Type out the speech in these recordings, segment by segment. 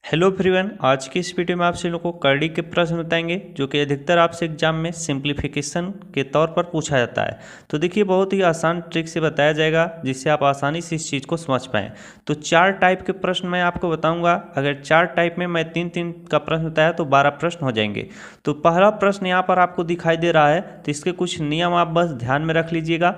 Hello everyone, आज की इस वीडियो में आपसे लोगों को करड़ी के प्रश्न बताएंगे जो कि अधिकतर आपसे एग्जाम में सिंप्लीफिकेशन के तौर पर पूछा जाता है। तो देखिए, बहुत ही आसान ट्रिक से बताया जाएगा जिससे आप आसानी से इस चीज़ को समझ पाएँ। तो 4 टाइप के प्रश्न मैं आपको बताऊंगा। अगर 4 टाइप में मैं 3-3 का प्रश्न बताया तो 12 प्रश्न हो जाएंगे। तो पहला प्रश्न यहाँ पर आपको दिखाई दे रहा है, तो इसके कुछ नियम आप बस ध्यान में रख लीजिएगा।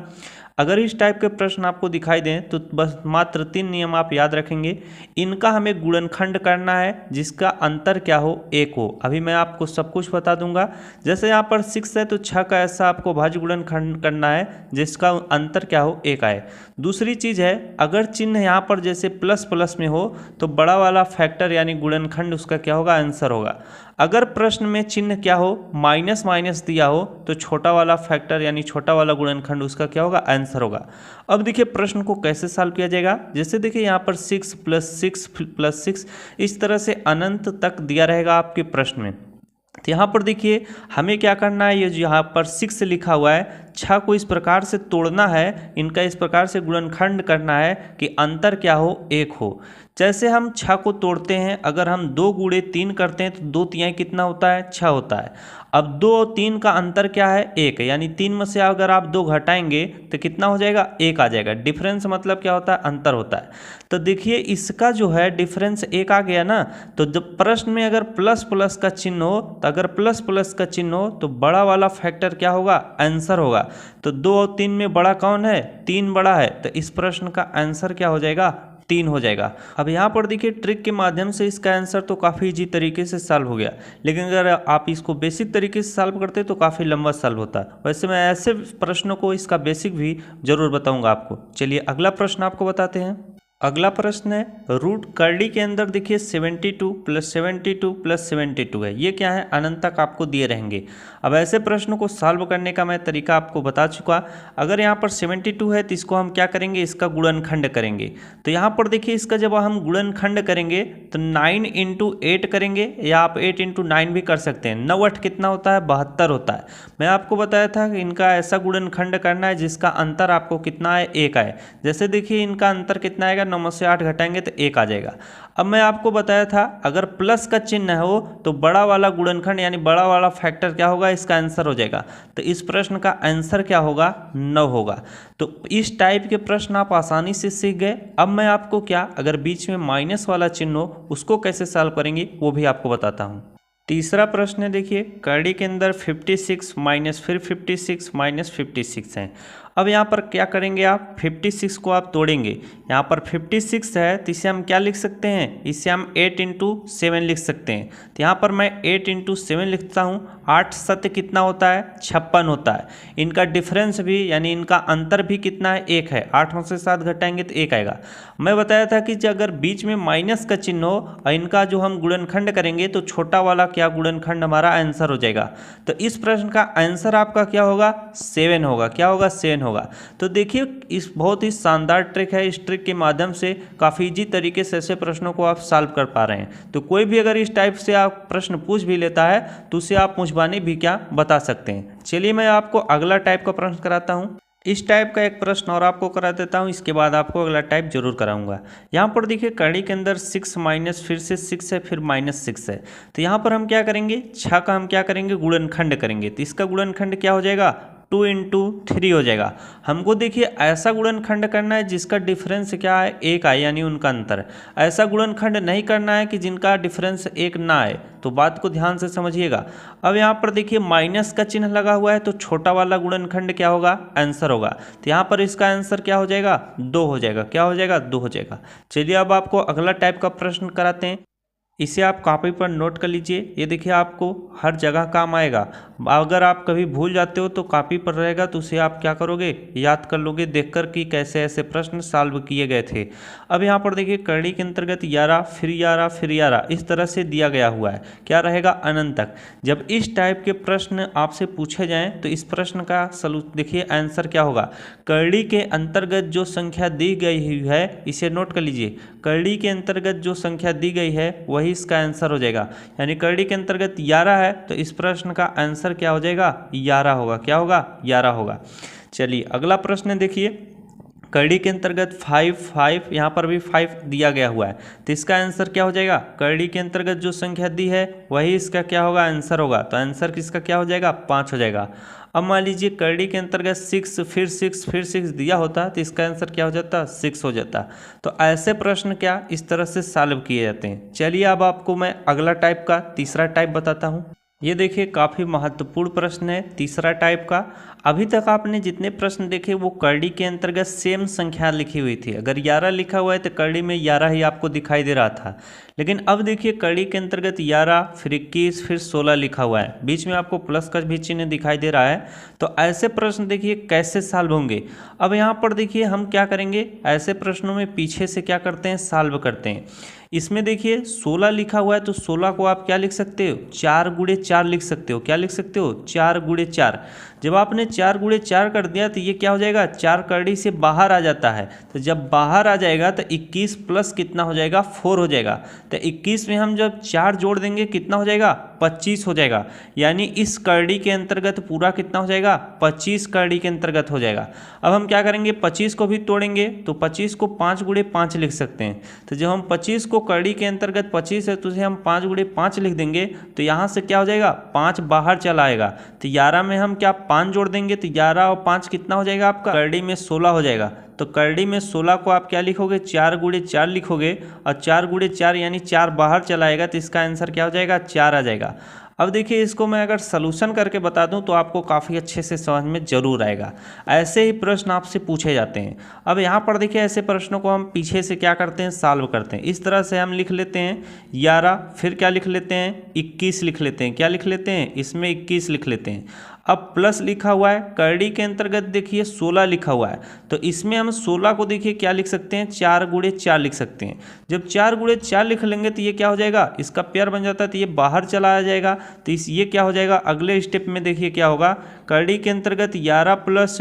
अगर इस टाइप के प्रश्न आपको दिखाई दें तो बस मात्र 3 नियम आप याद रखेंगे। इनका हमें गुणनखंड करना है जिसका अंतर क्या हो, 1 हो। अभी मैं आपको सब कुछ बता दूंगा। जैसे यहाँ पर 6 है तो 6 का ऐसा आपको भाज्य गुणनखंड करना है जिसका अंतर क्या हो, 1 आए। दूसरी चीज़ है, अगर चिन्ह यहाँ पर जैसे प्लस प्लस में हो तो बड़ा वाला फैक्टर यानी गुणनखंड उसका क्या होगा, आंसर होगा। अगर प्रश्न में चिन्ह क्या हो, माइनस माइनस दिया हो तो छोटा वाला फैक्टर यानी छोटा वाला गुणनखंड उसका क्या होगा, आंसर होगा। अब देखिए प्रश्न को कैसे सॉल्व किया जाएगा। जैसे देखिए यहाँ पर 6 + 6 + 6 इस तरह से अनंत तक दिया रहेगा आपके प्रश्न में। तो यहाँ पर देखिए हमें क्या करना है, ये जो यहाँ पर 6 लिखा हुआ है, 6 को इस प्रकार से तोड़ना है, इनका इस प्रकार से गुणनखंड करना है कि अंतर क्या हो, 1 हो। जैसे हम 6 को तोड़ते हैं, अगर हम 2 × 3 करते हैं तो 2 तिहाई कितना होता है, 6 होता है। अब 2 और 3 का अंतर क्या है, 1 है, यानी 3 में से अगर आप 2 घटाएंगे तो कितना हो जाएगा, 1 आ जाएगा। डिफरेंस मतलब क्या होता है, अंतर होता है। तो देखिए इसका जो है डिफरेंस 1 आ गया ना। तो जब प्रश्न में अगर प्लस प्लस का चिन्ह हो, तो अगर प्लस प्लस का चिन्ह हो तो बड़ा वाला फैक्टर क्या होगा, आंसर होगा। तो 2 और 3 में बड़ा कौन है, 3 बड़ा है। तो इस प्रश्न का आंसर क्या हो जाएगा, 3 हो जाएगा। अब यहाँ पर देखिए ट्रिक के माध्यम से इसका आंसर तो काफ़ी इजी तरीके से सॉल्व हो गया, लेकिन अगर आप इसको बेसिक तरीके से सॉल्व करते तो काफ़ी लंबा सॉल्व होता। वैसे मैं ऐसे प्रश्नों को इसका बेसिक भी जरूर बताऊंगा आपको। चलिए अगला प्रश्न आपको बताते हैं। अगला प्रश्न है, रूट करड़ी के अंदर देखिए 72 + 72 + 72 है। ये क्या है, अनंत तक आपको दिए रहेंगे। अब ऐसे प्रश्नों को सॉल्व करने का मैं तरीका आपको बता चुका। अगर यहाँ पर 72 है तो इसको हम क्या करेंगे, इसका गुणनखंड करेंगे। तो यहाँ पर देखिए इसका जब हम गुणनखंड करेंगे तो 9 × 8 करेंगे, या आप 8 × 9 भी कर सकते हैं। 9 8 कितना होता है, 72 होता है। मैं आपको बताया था कि इनका ऐसा गुणनखंड करना है जिसका अंतर आपको कितना है, 1 आए। जैसे देखिए इनका अंतर कितना आएगा, 9 में से 8 घटाएंगे तो 1 आ जाएगा। अब मैं आपको बताया था अगर प्लस का चिन्ह हो तो बड़ा वाला गुणनखंड यानी बड़ा वाला फैक्टर क्या होगा, इसका आंसर हो जाएगा। तो इस प्रश्न का आंसर क्या होगा, 9 होगा। तो इस टाइप के प्रश्न आप आसानी से सीख गए। अब मैं आपको क्या, अगर बीच में माइनस वाला चिन्ह हो उसको कैसे सॉल्व करेंगे वो भी आपको बताता हूँ। तीसरा प्रश्न है, देखिए करड़ी के अंदर 56 - फिर 56 - 56 है। अब यहाँ पर क्या करेंगे आप, 56 को आप तोड़ेंगे। यहाँ पर 56 है तो इसे हम क्या लिख सकते हैं, इसे हम 8 × 7 लिख सकते हैं। तो यहाँ पर मैं 8 × 7 लिखता हूँ। 8 7 कितना होता है, 56 होता है। इनका डिफरेंस भी यानी इनका अंतर भी कितना है, 1 है। 8 में से 7 घटाएंगे तो 1 आएगा। मैं बताया था कि अगर बीच में माइनस का चिन्ह हो और इनका जो हम गुणनखंड करेंगे तो छोटा वाला क्या गुणनखंड हमारा आंसर हो जाएगा। तो इस प्रश्न का आंसर आपका क्या होगा, 7 होगा। क्या होगा, 7 होगा। तो देखिए इस बहुत ही शानदार ट्रिक है। इस ट्रिक के माध्यम से काफ़ी इजी तरीके से ऐसे प्रश्नों को आप सॉल्व कर पा रहे हैं। तो कोई भी अगर इस टाइप से आप प्रश्न पूछ भी लेता है तो उसे आप मुझबानी भी क्या बता सकते हैं। चलिए मैं आपको अगला टाइप का प्रश्न कराता हूँ। इस टाइप का एक प्रश्न और आपको करा देता हूँ, इसके बाद आपको अगला टाइप जरूर कराऊंगा। यहाँ पर देखिए करड़ी के अंदर 6 - फिर से 6 है, फिर -6 है। तो यहाँ पर हम क्या करेंगे, 6 का हम क्या करेंगे, गुणनखंड करेंगे। तो इसका गुणनखंड क्या हो जाएगा, 2 × 3 हो जाएगा। हमको देखिए ऐसा गुणनखंड करना है जिसका डिफरेंस क्या है, 1 आए, यानी उनका अंतर। ऐसा गुणनखंड नहीं करना है कि जिनका डिफरेंस 1 ना आए। तो बात को ध्यान से समझिएगा। अब यहाँ पर देखिए माइनस का चिन्ह लगा हुआ है तो छोटा वाला गुणनखंड क्या होगा, आंसर होगा। तो यहाँ पर इसका आंसर क्या हो जाएगा, 2 हो जाएगा। क्या हो जाएगा, 2 हो जाएगा। चलिए अब आपको अगला टाइप का प्रश्न कराते हैं। इसे आप कॉपी पर नोट कर लीजिए। ये देखिए आपको हर जगह काम आएगा। अगर आप कभी भूल जाते हो तो कॉपी पर रहेगा, तो उसे आप क्या करोगे, याद कर लोगे देखकर कि कैसे ऐसे प्रश्न सॉल्व किए गए थे। अब यहाँ पर देखिए करड़ी के अंतर्गत 11 फिर 11 फिर 11 इस तरह से दिया गया हुआ है। क्या रहेगा, अनंत तक। जब इस टाइप के प्रश्न आपसे पूछे जाएं तो इस प्रश्न का देखिए आंसर क्या होगा। करड़ी के अंतर्गत जो संख्या दी गई हुई है इसे नोट कर लीजिए। करड़ी के अंतर्गत जो संख्या दी गई है वही इसका आंसर हो जाएगा। यानी करड़ी के अंतर्गत 11 है तो इस प्रश्न का आंसर क्या हो जाएगा, 11 होगा। क्या होगा, 11 होगा। चलिए अगला प्रश्न देखिए। करड़ी के अंतर्गत 5 5 यहाँ पर भी 5 दिया गया हुआ है, तो इसका आंसर क्या हो जाएगा? करड़ी के अंतर्गत जो संख्या दी है वही इसका क्या होगा? आंसर होगा। तो आंसर किसका क्या हो जाएगा? 5 हो जाएगा। अब मान लीजिए करड़ी के अंतर्गत 6 फिर 6 फिर 6 दिया होता तो इसका आंसर क्या हो जाता? 6 हो जाता। तो ऐसे प्रश्न क्या इस तरह से सॉल्व किए जाते हैं। चलिए अब आपको मैं अगला टाइप का तीसरा टाइप बताता हूँ। ये देखिए काफ़ी महत्वपूर्ण प्रश्न है तीसरा टाइप का। अभी तक आपने जितने प्रश्न देखे वो करड़ी के अंतर्गत सेम संख्या लिखी हुई थी। अगर 11 लिखा हुआ है तो करड़ी में 11 ही आपको दिखाई दे रहा था, लेकिन अब देखिए करड़ी के अंतर्गत 11 फिर 21 फिर 16 लिखा हुआ है, बीच में आपको प्लस का भी चिन्ह दिखाई दे रहा है। तो ऐसे प्रश्न देखिए कैसे सॉल्व होंगे। अब यहाँ पर देखिए हम क्या करेंगे, ऐसे प्रश्नों में पीछे से क्या करते हैं? सॉल्व करते हैं। इसमें देखिए 16 लिखा हुआ है तो 16 को आप क्या लिख सकते हो? 4 गुणे 4 लिख सकते हो। क्या लिख सकते हो? 4 गुणे 4। जब आपने 4 गुणे 4 कर दिया तो ये क्या हो जाएगा? 4 करड़ी से बाहर आ जाता है। तो जब बाहर आ जाएगा तो 21 प्लस कितना हो जाएगा? 4 हो जाएगा। तो 21 में हम जब 4 जोड़ देंगे कितना हो जाएगा? 25 हो जाएगा। यानी इस करड़ी के अंतर्गत पूरा कितना हो जाएगा? 25 करड़ी के अंतर्गत हो जाएगा। अब हम क्या करेंगे? 25 को भी तोड़ेंगे तो 25 को 5 गुणे 5 लिख सकते हैं। तो जब हम 25 को करड़ी के अंतर्गत 25 है तो उसे हम 5 गुणे 5 लिख देंगे तो यहाँ से क्या हो जाएगा? 5 बाहर चला आएगा। तो 11 में हम क्या 5 जोड़ देंगे तो 11 और 5 कितना हो जाएगा आपका? करड़ी में 16 हो जाएगा। तो करड़ी में 16 को आप क्या लिखोगे? 4 गुणे 4 लिखोगे और 4 गुणे 4 यानी 4 बाहर चला आएगा तो इसका आंसर क्या हो जाएगा? 4 आ जाएगा। अब देखिए इसको मैं अगर सलूशन करके बता दूं तो आपको काफ़ी अच्छे से समझ में जरूर आएगा। ऐसे ही प्रश्न आपसे पूछे जाते हैं। अब यहाँ पर देखिए ऐसे प्रश्नों को हम पीछे से क्या करते हैं? सॉल्व करते हैं। इस तरह से हम लिख लेते हैं 11, फिर क्या लिख लेते हैं? 21 लिख लेते हैं। क्या लिख लेते हैं? इसमें 21 लिख लेते हैं। अब प्लस लिखा हुआ है, करड़ी के अंतर्गत देखिए 16 लिखा हुआ है, तो इसमें हम 16 को देखिए क्या लिख सकते हैं? 4 गुणे 4 लिख सकते हैं। जब 4 गुणे 4 लिख लेंगे तो ये क्या हो जाएगा? इसका पेयर बन जाता है तो ये बाहर चला आ जाएगा। तो ये क्या हो जाएगा? अगले स्टेप में देखिए क्या होगा? करड़ी के अंतर्गत 11 प्लस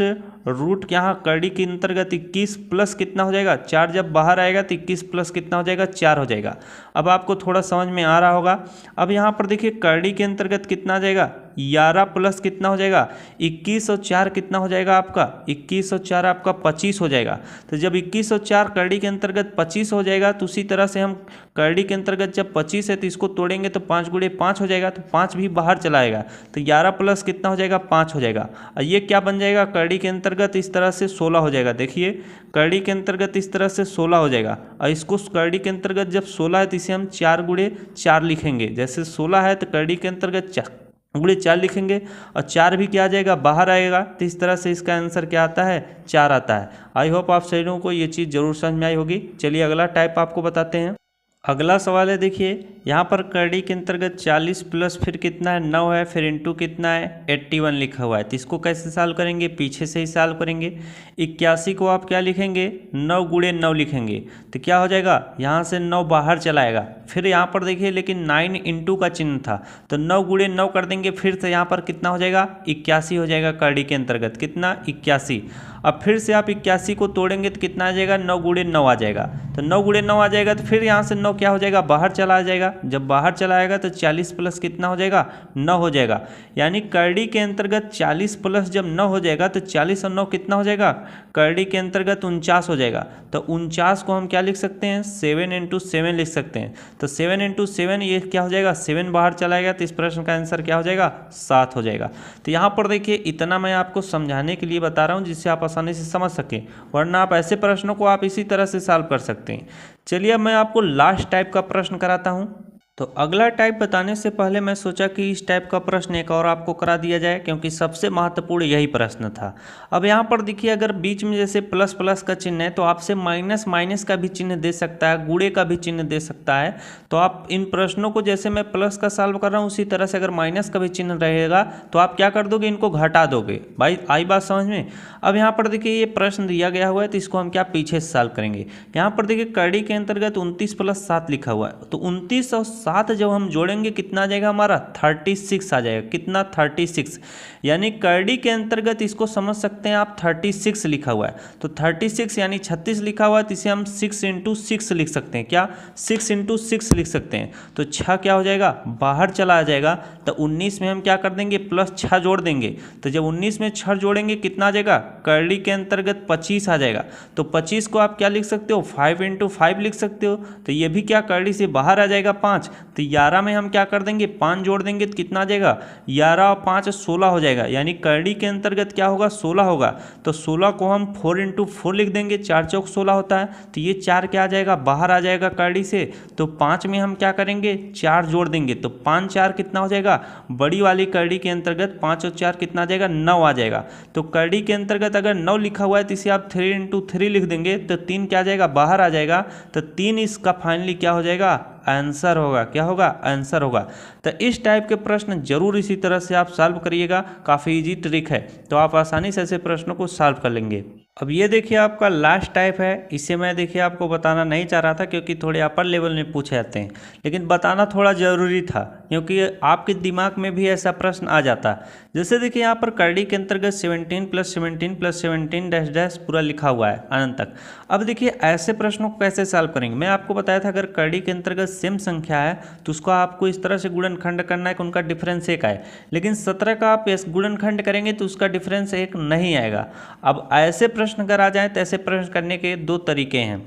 रूट यहाँ करड़ी के अंतर्गत 21 प्लस कितना हो जाएगा? 4 जब बाहर आएगा तो 21 प्लस कितना हो जाएगा? 4 हो जाएगा। अब आपको थोड़ा समझ में आ रहा होगा। अब यहाँ पर देखिए करड़ी के अंतर्गत कितना आ जाएगा? 11 प्लस कितना हो जाएगा? 21 और 4 कितना हो जाएगा आपका? 21 और 4 आपका 25 हो जाएगा। तो जब 21 और 4 करड़ी के अंतर्गत 25 हो जाएगा तो उसी तरह से हम करड़ी के अंतर्गत जब 25 है तो इसको तोड़ेंगे तो 5 गुणे 5 हो जाएगा, तो 5 भी बाहर चला आएगा। तो 11 प्लस कितना हो जाएगा? 5 हो जाएगा। और ये क्या बन जाएगा? करड़ी के अंतर्गत इस तरह से 16 हो जाएगा। देखिए करड़ी के अंतर्गत इस तरह से 16 हो जाएगा। और इसको करड़ी के अंतर्गत जब 16 है तो इसे हम 4 गुणे 4 लिखेंगे। जैसे 16 है तो करड़ी के अंतर्गत 4 गुणे 4 लिखेंगे और 4 भी क्या आ जाएगा? बाहर आएगा। तो इस तरह से इसका आंसर क्या आता है? 4 आता है। आई होप आप सभी लोगों को ये चीज़ जरूर समझ में आई होगी। चलिए अगला टाइप आपको बताते हैं। अगला सवाल है, देखिए यहाँ पर करड़ी के अंतर्गत 40 प्लस फिर कितना है? 9 है, फिर इंटू कितना है? 81 लिखा हुआ है। तो इसको कैसे सॉल्व करेंगे? पीछे से ही सॉल्व करेंगे। 81 को आप क्या लिखेंगे? 9 गुणे 9 लिखेंगे। तो क्या हो जाएगा? यहाँ से 9 बाहर चलाएगा। फिर यहाँ पर देखिए लेकिन 9 इंटू का चिन्ह था, तो 9 गुणे 9 कर देंगे। फिर से यहाँ पर कितना हो जाएगा? 81 हो जाएगा करड़ी के अंतर्गत। कितना? 81। अब फिर से आप 81 को तोड़ेंगे तो कितना आ जाएगा? 9 गुणे 9 आ जाएगा। तो 9 गुणे 9 आ जाएगा तो फिर यहाँ से 9 क्या हो जाएगा? बाहर चला जाएगा। जब बाहर चला आएगा तो 40 प्लस कितना हो जाएगा? 9 हो जाएगा। यानी करड़ी के अंतर्गत 40 प्लस जब 9 हो जाएगा तो 40 और 9 कितना हो जाएगा? करड़ी के अंतर्गत 49 हो जाएगा। तो 49 को हम क्या लिख सकते हैं? 7 इंटू 7 लिख सकते हैं। तो 7 इंटू 7 ये क्या हो जाएगा? 7 बाहर चला आएगा। तो इस प्रश्न का आंसर क्या हो जाएगा? 7 हो जाएगा। तो यहाँ पर देखिए इतना मैं आपको समझाने के लिए बता रहा हूँ जिससे आप आसानी से समझ सकें, वरना आप ऐसे प्रश्नों को आप इसी तरह से सॉल्व कर सकते हैं। चलिए अब मैं आपको लास्ट टाइप का प्रश्न कराता हूँ। तो अगला टाइप बताने से पहले मैं सोचा कि इस टाइप का प्रश्न एक और आपको करा दिया जाए, क्योंकि सबसे महत्वपूर्ण यही प्रश्न था। अब यहाँ पर देखिए अगर बीच में जैसे प्लस प्लस का चिन्ह है तो आपसे माइनस माइनस का भी चिन्ह दे सकता है, गुणे का भी चिन्ह दे सकता है। तो आप इन प्रश्नों को जैसे मैं प्लस का सॉल्व कर रहा हूँ उसी तरह से अगर माइनस का भी चिन्ह रहेगा तो आप क्या कर दोगे? इनको घटा दोगे। भाई आई बात समझ में? अब यहाँ पर देखिए ये प्रश्न दिया गया हुआ है तो इसको हम क्या पीछे से सॉल्व करेंगे। यहाँ पर देखिए करड़ी के अंतर्गत 29 प्लस 7 लिखा हुआ है, तो 29 और 7 जब हम जोड़ेंगे कितना आ जाएगा हमारा 36 आ जाएगा। कितना 36, यानी करड़ी के अंतर्गत इसको समझ सकते हैं आप 36 लिखा हुआ है, तो 36 यानी 36 लिखा हुआ है, तो इसे हम 6 × 6 लिख सकते हैं। क्या 6 × 6 लिख सकते हैं। तो 6 क्या हो जाएगा बाहर चला जाएगा, तो 19 में हम क्या कर देंगे प्लस 6 जोड़ देंगे। तो जब 19 में 6 जोड़ेंगे कितना आ जाएगा करड़ी के अंतर्गत 25 आ जाएगा। तो 25 को आप क्या लिख सकते हो 5 × 5 लिख सकते हो। तो ये भी क्या करड़ी से बाहर आ जाएगा 5। तो 11 में हम क्या कर देंगे 5 जोड़ देंगे तो कितना आ जाएगा 11 और 5 16 हो जाएगा, यानी करड़ी के अंतर्गत क्या होगा 16 होगा। तो 16 को हम 4 × 4 लिख देंगे, 4 चौक 16 होता है। तो ये 4 क्या आ जाएगा बाहर आ जाएगा करड़ी से। तो 5 में हम क्या करेंगे 4 जोड़ देंगे, तो 5 4 कितना हो जाएगा बड़ी वाली करड़ी के अंतर्गत 5 और 4 कितना आ जाएगा 9 आ जाएगा। तो करड़ी के अंतर्गत अगर 9 लिखा हुआ है तो इसे आप 3 × 3 लिख देंगे, तो 3 क्या आ जाएगा बाहर आ जाएगा। तो 3 इसका फाइनली क्या हो जाएगा आंसर होगा। क्या होगा आंसर होगा। तो इस टाइप के प्रश्न जरूर इसी तरह से आप सॉल्व करिएगा, काफ़ी इजी ट्रिक है, तो आप आसानी से ऐसे प्रश्नों को सॉल्व कर लेंगे। अब ये देखिए आपका लास्ट टाइप है, इसे मैं देखिए आपको बताना नहीं चाह रहा था क्योंकि थोड़े अपर लेवल में पूछे जाते हैं, लेकिन बताना थोड़ा ज़रूरी था क्योंकि आपके दिमाग में भी ऐसा प्रश्न आ जाता है। जैसे देखिए यहाँ पर करड़ी के अंतर्गत 17 + 17 + 17 डैश डैश पूरा लिखा हुआ है अनंत तक। अब देखिए ऐसे प्रश्नों को कैसे सॉल्व करेंगे। मैं आपको बताया था अगर करड़ी के अंतर्गत सेम संख्या है तो उसको आपको इस तरह से गुणनखंड करना है कि उनका डिफरेंस 1 आए, लेकिन 17 का आप गुणनखंड करेंगे तो उसका डिफरेंस 1 नहीं आएगा। अब ऐसे प्रश्न अगर आ जाए तो ऐसे प्रश्न करने के 2 तरीके हैं।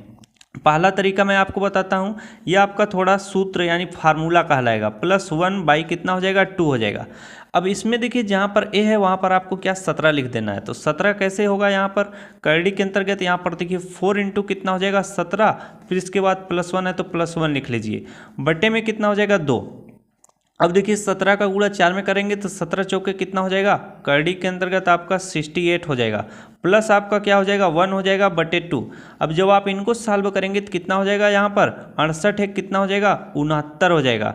पहला तरीका मैं आपको बताता हूँ, ये आपका थोड़ा सूत्र यानी फार्मूला कहलाएगा। +1 कितना हो जाएगा 2 हो जाएगा। अब इसमें देखिए जहाँ पर ए है वहाँ पर आपको क्या 17 लिख देना है। तो 17 कैसे होगा यहाँ पर करड़ी के अंतर्गत, यहाँ पर देखिए 4 × कितना हो जाएगा 17, फिर इसके बाद +1 है तो +1 लिख लीजिए, बटे में कितना हो जाएगा 2। अब देखिए 17 का गुणा 4 में करेंगे तो 17 चौके कितना हो जाएगा करड़ी के अंतर्गत आपका 68 हो जाएगा, प्लस आपका क्या हो जाएगा 1 हो जाएगा बटे 2। अब जब आप इनको सॉल्व करेंगे तो कितना हो जाएगा यहाँ पर 68 है कितना हो जाएगा 69 हो जाएगा।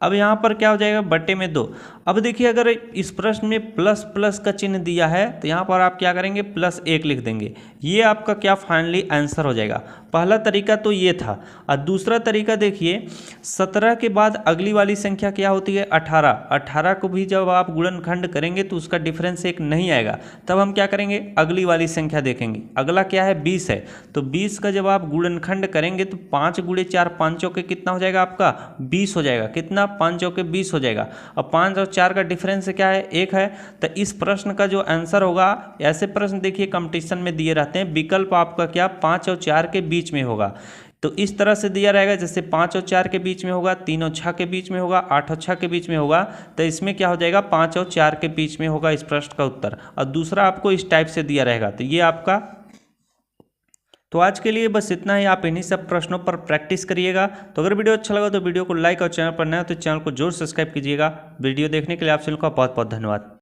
अब यहाँ पर क्या हो जाएगा बटे में 2। अब देखिए अगर इस प्रश्न में प्लस प्लस का चिन्ह दिया है तो यहाँ पर आप क्या करेंगे +1 लिख देंगे, ये आपका क्या फाइनली आंसर हो जाएगा। पहला तरीका तो ये था। और दूसरा तरीका देखिए 17 के बाद अगली वाली संख्या क्या होती है 18। 18 को भी जब आप गुणनखंड करेंगे तो उसका डिफरेंस 1 नहीं आएगा, तब हम क्या करेंगे अगली वाली संख्या देखेंगे। अगला क्या है 20 है, तो 20 का जब आप गुणनखंड करेंगे तो 5 × 4 5 चौके कितना हो जाएगा आपका 20 हो जाएगा। कितना 5 चौके 20 हो जाएगा। अब 5 और 4 का डिफरेंस क्या है 1 है। तो इस प्रश्न का जो आंसर होगा, ऐसे प्रश्न देखिए कंपटीशन में दिए रहते हैं, विकल्प आपका क्या 5 और 4 के बीच में होगा। तो इस तरह से दिया रहेगा जैसे 5 और 4 के बीच में होगा, 3 और 6 के बीच में होगा, 8 और 6 के बीच में होगा। तो इसमें क्या हो जाएगा 5 और 4 के बीच में होगा इस प्रश्न का उत्तर। और दूसरा आपको इस टाइप से दिया रहेगा। तो ये आपका, तो आज के लिए बस इतना ही। आप इन्हीं सब प्रश्नों पर प्रैक्टिस करिएगा। तो अगर वीडियो अच्छा लगा तो वीडियो को लाइक और चैनल पर नया हो तो चैनल को जरूर सब्सक्राइब कीजिएगा। वीडियो देखने के लिए आप सभी का बहुत बहुत धन्यवाद।